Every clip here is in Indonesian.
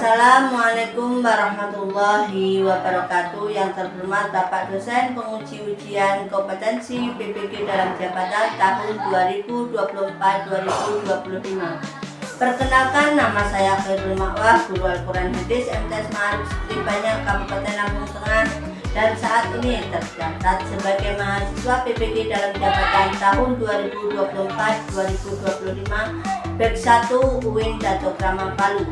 Assalamualaikum warahmatullahi wabarakatuh. Yang terhormat Bapak Dosen Penguji Ujian Kompetensi PPG dalam Jabatan tahun 2024-2025. Perkenalkan, nama saya Khairul Ma'wah, Guru Al-Quran Hadis MTS Ma'arif Seperti Banyak Kabupaten Lampung Tengah, dan saat ini tercatat sebagai mahasiswa PPG dalam Jabatan tahun 2024-2025 Bek 1 UIN Dato Krama Palu.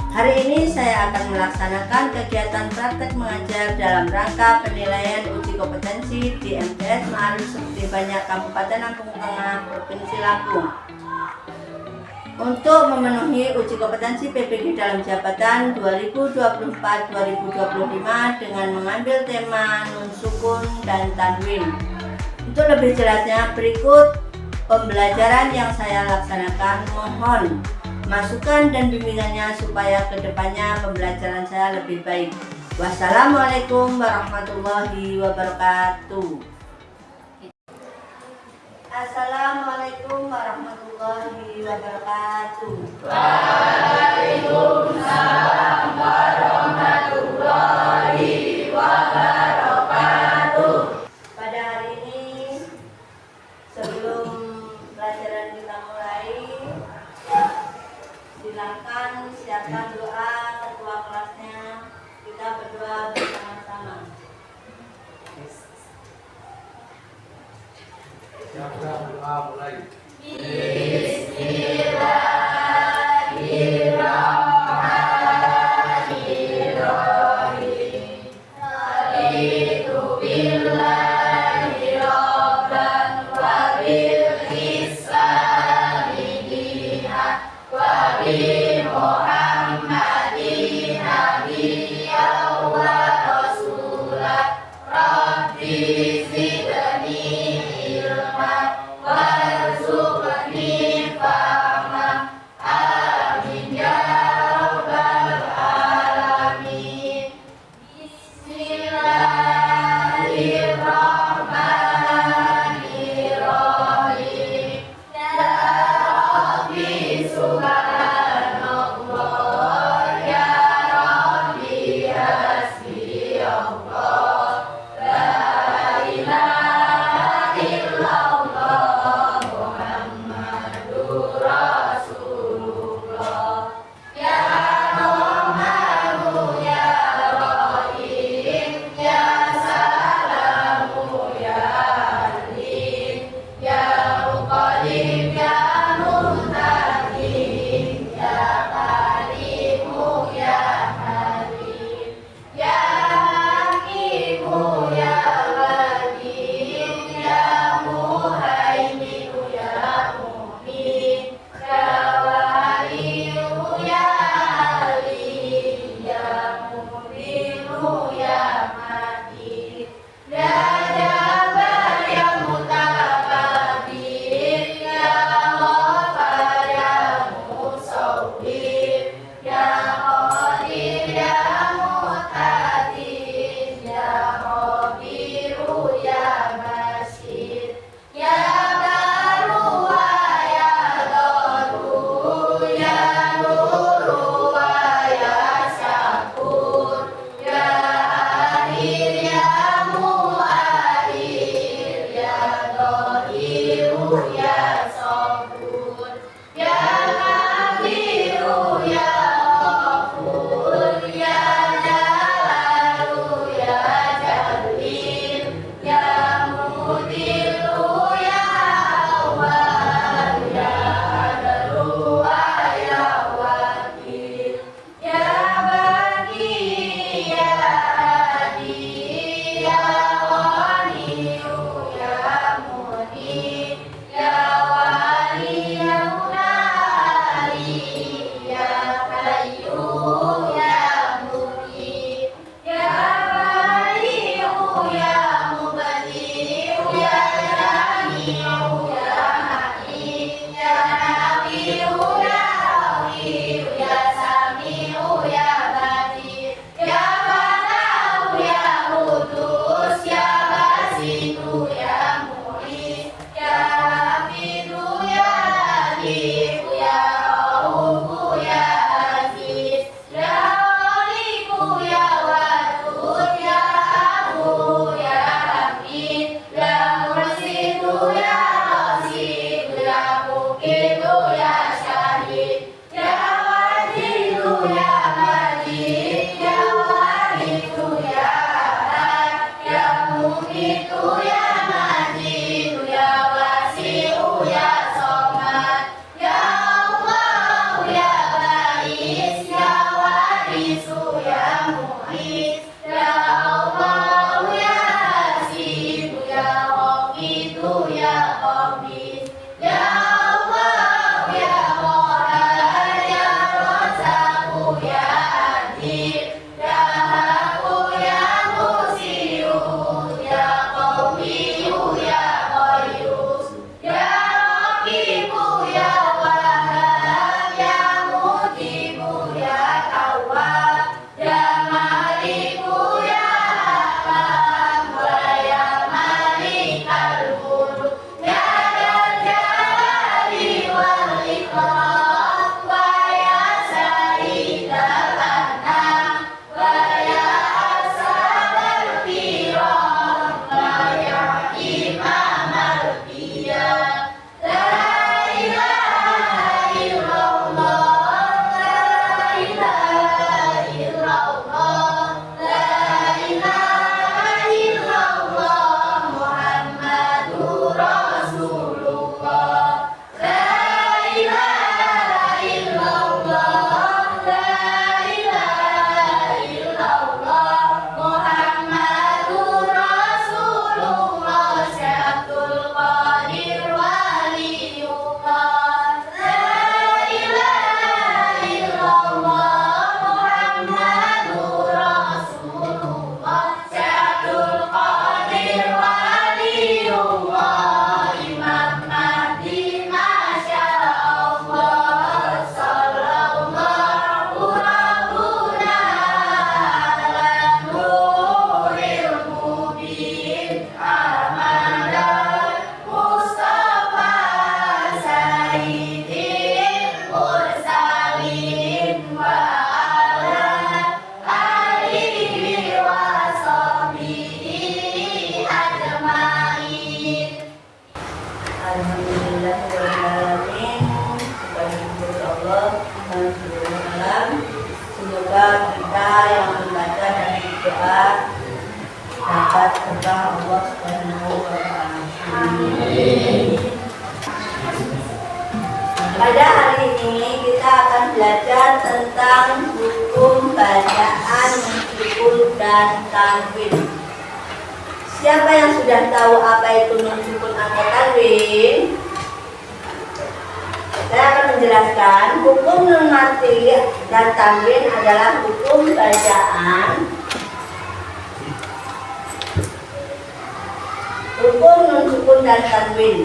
Hari ini saya akan melaksanakan kegiatan praktek mengajar dalam rangka penilaian uji kompetensi di MTS Ma'arif Seperti Banyak Kabupaten Lampung Tengah, Provinsi Lampung. Untuk memenuhi uji kompetensi PPG dalam jabatan 2024-2025 dengan mengambil tema nun sukun dan tanwin. Untuk lebih jelasnya, berikut pembelajaran yang saya laksanakan. Mohon masukan dan bimbingannya supaya kedepannya pembelajaran saya lebih baik. Wassalamualaikum warahmatullahi wabarakatuh. Assalamualaikum warahmatullahi wabarakatuh. Waalaikumsalam warahmatullahi wabarakatuh. Pada hari ini, sebelum pelajaran kita mulai, silakan siapkan doa ketua kelasnya. Kita berdoa bersama-sama. Siapkan doa mulai. Bismillahirrahmanirrahim. Raditu billahi rabban wa bil islami dinan wa bi Muhammadin nabiyyan wa rasulan. Rabbi zidni ilman warzuqni ya Majid, ya Wahidu ya Ahad, ya Mumitu ya Majid, ya Wasi'u ya Somad, ya Allah ya Ba'is, ya Warisu ya Mu'is, ya Allah ya Hasib, ya Hafidu ya Qabis, ya Allah ya Qahar, ya Razzaqu ya Adil, ya Haqqu ya Musiu, ya Qawiyu ya Qayyus, ya Raqibu ya Wahhab, ya Mujibu ya Tawwab, ya Maliku ya Hakam, wa ya Malikal Mulk, ya Dzal Jalali wal Ikram, wa ya Sayyidal Anam, wa ya Ashabal Kiram, wa ya Imamal Qiyam. La ilaha illallah, la ilaha illallah, la ilaha illallah, Muhammadur Rasulullah. La ilaha illallah, la ilaha illallah, Muhammadur Rasulullah. Syaikhul Qadir Waliullah. La ilaha illallah, Muhammadur Rasulullah. Syaikhul Qadir Waliullah. Imam Mahdi Masya Allah. Sallallahu Rabbuna ala nuril mubin. Ahmadal Mustafa Sayyidil Mursalin wa ala alihi wa sahbihi ajmain. Alhamdulillahirrahmanirrahim. Kepada Allah Subhanahu wa ta'ala. Semoga kita yang membaca dan berdoa dapat berkah Allah Subhanahu wa ta'ala. Pada hari ini kita akan belajar tentang hukum bacaan sukun dan tanwin. Siapa yang sudah tahu apa itu nun sukun atau tanwin? Saya akan menjelaskan. Hukum nun mati dan tanwin adalah hukum bacaan. Hukum nun sukun dan tanwin.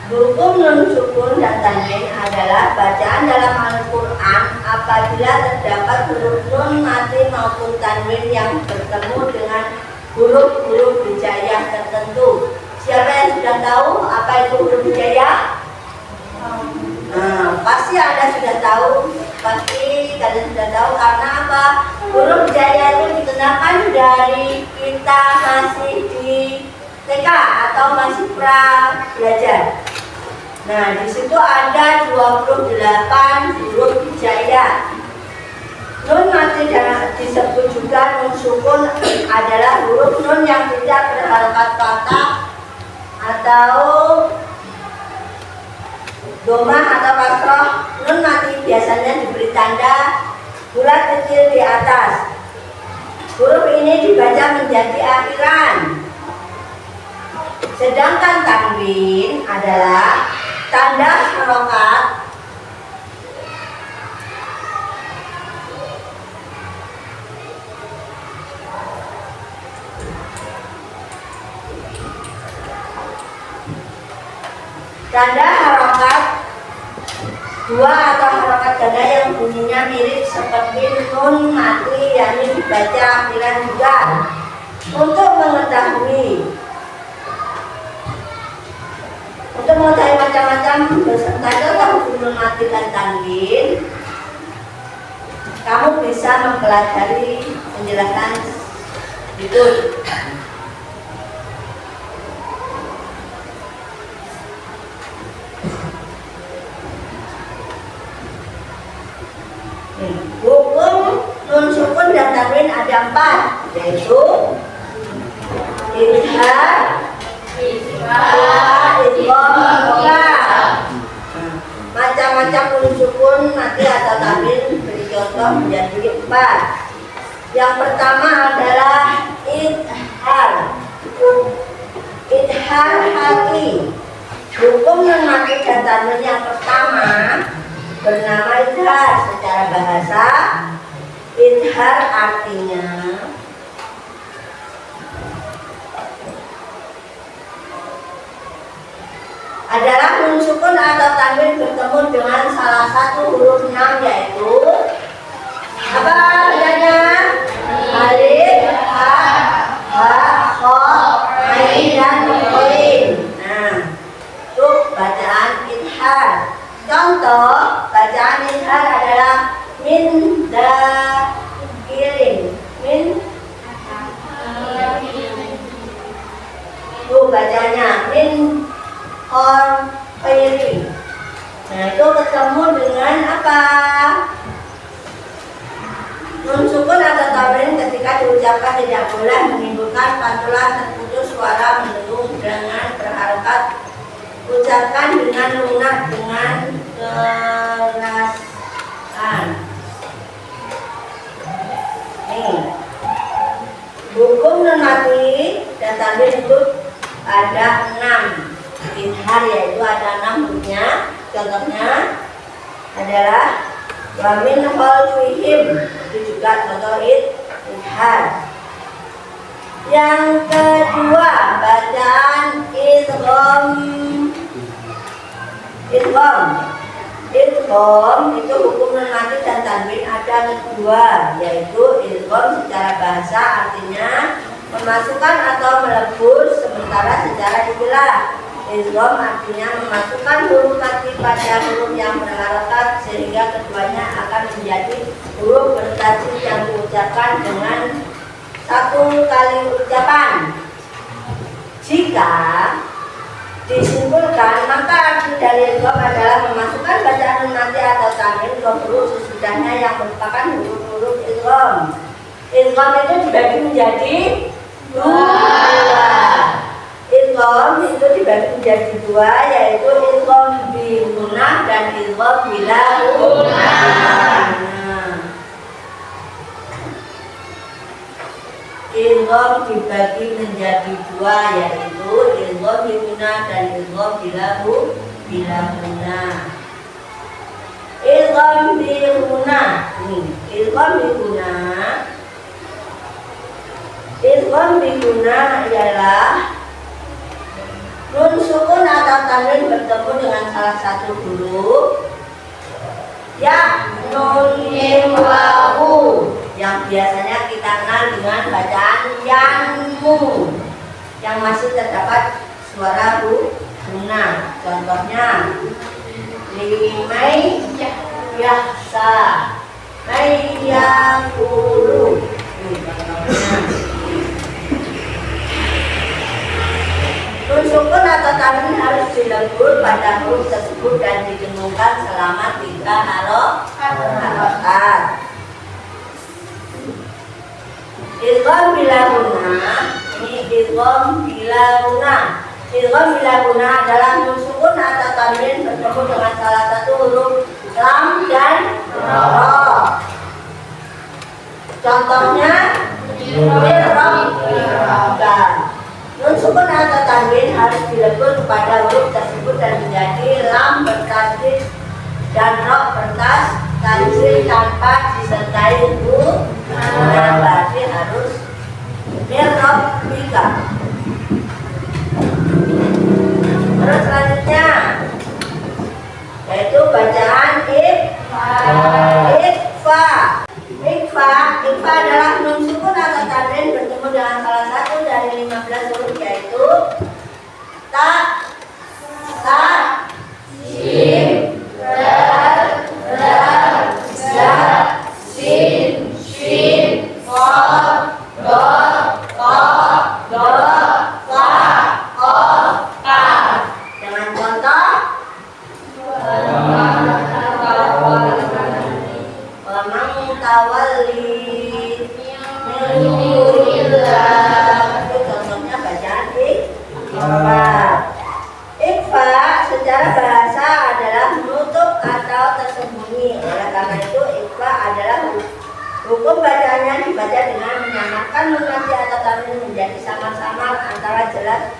Hukum nun sukun dan tanwin adalah bacaan dalam Al-Quran apabila terdapat huruf nun mati maupun tanwin yang bertemu dengan huruf-huruf hijaiyah tertentu. Siapa yang sudah tahu apa itu huruf hijaiyah? Pasti Anda sudah tahu. Pasti kalian sudah tahu karena apa? Huruf hijaiyah itu dikenakan dari kita masih di TK atau masih pra belajar. Nah, di situ ada 28 huruf hijaiyah. Nun mati disebut juga nun sukun adalah huruf nun yang tidak berharokat fathah atau domah atau kasroh. Nun mati biasanya diberi tanda bulat kecil di atas. Huruf ini dibaca menjadi akhiran. Sedangkan tanwin adalah tanda harokat dua atau harokat ganda yang bunyinya mirip seperti nun mati, yakni dibaca akhiran juga. Untuk mengetahui macam-macam beserta contoh huruf nun mati dan tanwin, kamu bisa mempelajari penjelasan berikut. Hukum nun sukun dan tanwin ada 4, yaitu izhar, macam-macam nun sukun nanti atau tanwin beri contoh menjadi 4. Yang pertama adalah izhar. Izhar hati. Hukum nun mati dan tanwin yang pertama bernama izhar. Secara bahasa, izhar artinya adalah nun sukun atau tanwin bertemu dengan salah satu huruf 6, yaitu apa adanya? Alif, ha, kha, ain dan qain. Nah, itu bacaan izhar. Contoh bacaan izhar adalah min dakirin, min itu bacanya min khairi. Nah, itu ketemu dengan apa? Nun sukun atau tanwin ketika diucapkan tidak boleh menimbulkan pantulan terputus suara mendengung dengan berharokat. Ucapkan dengan lunak, dengan kerasan. Nih, hukum nun mati dan tanwin itu ada 6. Izhar yaitu ada 6 hurufnya. Contohnya adalah wa min khalfihim, itu juga contoh izhar. Yang kedua bacaan idgham. Idgham itu hukum nun mati dan tanwin ada 2, yaitu idgham secara bahasa artinya memasukkan atau melebur, sementara secara istilah idgham artinya memasukkan huruf mati pada huruf yang berharokat sehingga keduanya akan menjadi huruf bertasjid yang diucapkan dengan satu kali ucapan. Jika disimpulkan, maka arti dari idgham adalah memasukkan bacaan nun mati atau tanwin ke huruf sesudahnya yang merupakan huruf-huruf idgham. Idgham itu dibagi menjadi 2. Idgham itu dibagi menjadi 2, yaitu idgham bi gunnah dan idgham bila gunnah. Idgham dibagi menjadi 2, yaitu idgham bi gunnah dan idgham bila gunnah. Idgham bi gunnah. Idgham bi gunnah. Idgham bi gunnah ialah nun sukun atau tanwin bertemu dengan salah satu huruf ya, nun, mim, wawu, yang biasanya kita kenal dengan bacaan yanmu, yang masih terdapat suara gunnah. Contohnya limai yahsa, mai yakulu. Nun sukun atau tanwin harus dilebur pada huruf tersebut dan didengungkan selama 3 harokat. Idgham bila gunnah, ini idgham bila gunnah. Idgham bila gunnah adalah nun sukun atau tanwin bertemu dengan salah satu huruf lam dan ra. Contohnya nun sukun atau tanwin harus dilebur kepada huruf tersebut dan menjadi lam bertasjid dan ro bertasjid tanpa disertai huruf. Nah, berarti harus mirrobbika. Terus selanjutnya yaitu bacaan if'al. mutawallin min dunillah. Itu contohnya bacaan ikfa. Ikfa secara bahasa adalah menutup atau tersembunyi. Oleh karena itu ikfa adalah hukum bacanya dibaca dengan menyamakan nun mati atau tanwin menjadi samar-samar antara jelas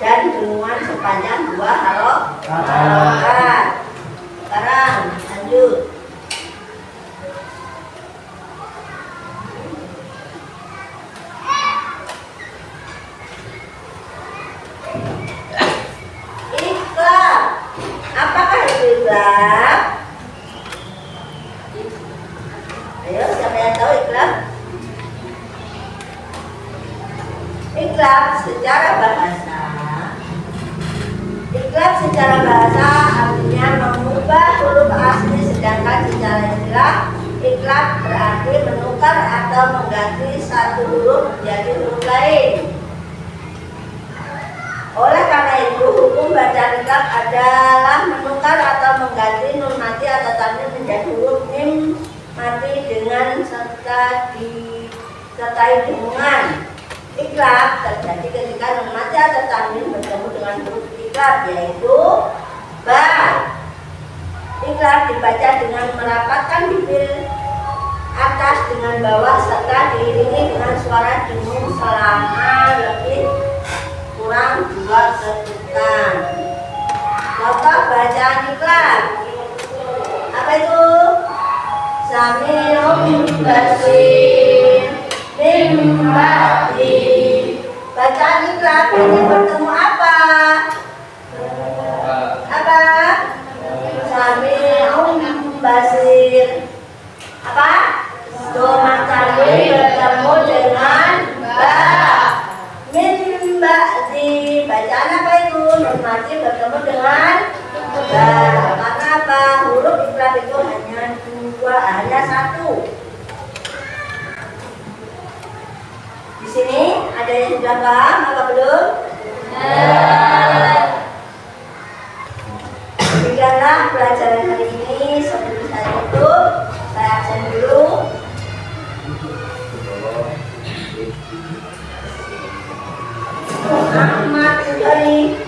dan dengungan sepanjang 2 harokat. Sekarang lanjut. Iqlab. Apakah itu iqlab? Ayo, siapa yang tahu iqlab? Iqlab secara bahasa. Iqlab secara bahasa artinya mengubah huruf asli, sedangkan secara istilah iqlab berarti menukar atau mengganti satu huruf menjadi huruf lain. Oleh karena itu hukum bacaan iqlab adalah menukar atau mengganti nun mati atau tanwin menjadi huruf mim mati dengan disertai dengungan. Iqlab terjadi ketika nun mati atau tanwin bertemu dengan huruf iqlab, yaitu ba. Iqlab dibaca dengan merapatkan bibir atas dengan bawah serta diiringi dengan suara dengung selama lebih kurang 2 ketukan. Contoh bacaan iqlab. Apa itu? Sami'un basir min ba'di. Bacaan iqlab ini bertemu apa? Apa? Sami'un basir. Apa? Doma tanwin bertemu dengan ba. Min ba'di. Bacaan apa itu? Nun mati bertemu dengan ba. Karena apa? Huruf iqlab itu hanya 1. Di sini ada yang sudah paham apa belum? Demikianlah pelajaran hari ini. Sebelum saya tutup, saya absen dulu. Ahmad Utari,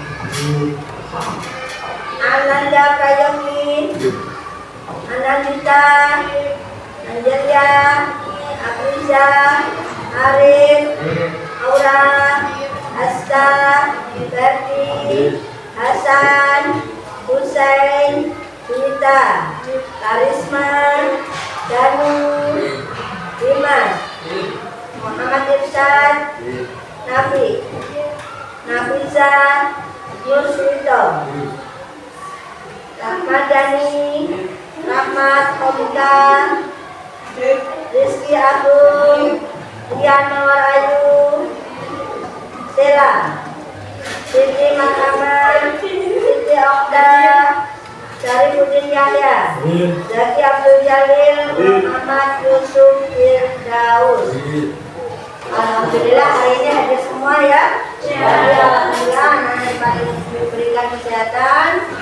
Ananda Prayogi, Anandita, Angelia, Afriza, Arif, Aura, Asta, Berti, Hasan, Husain, Sunita, Karisma, Danu, Dimas, Muhammad Irsyad, Nafi, Nafisa, Nursuito, Rahmat Dani, Rahmat Komika, Rizky Agung, Rian Mawarayu, Sela, Siti Mahkamah, Siti Okta, Syarifudin Yahya, Zaki Abdul Jalil, Muhammad Yusuf Firdaus. Alhamdulillah hari ini hadir semua ya. Jadi alhamdulillah anak paling diberikan kesehatan.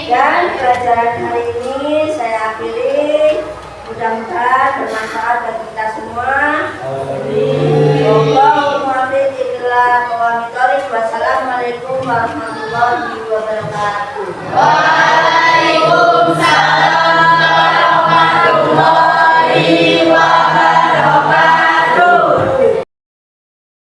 Dan pelajaran hari ini saya akhiri. Mudah-mudahan bermanfaat bagi kita semua. Wassalamualaikum warahmatullahi wabarakatuh. Waalaikumsalam.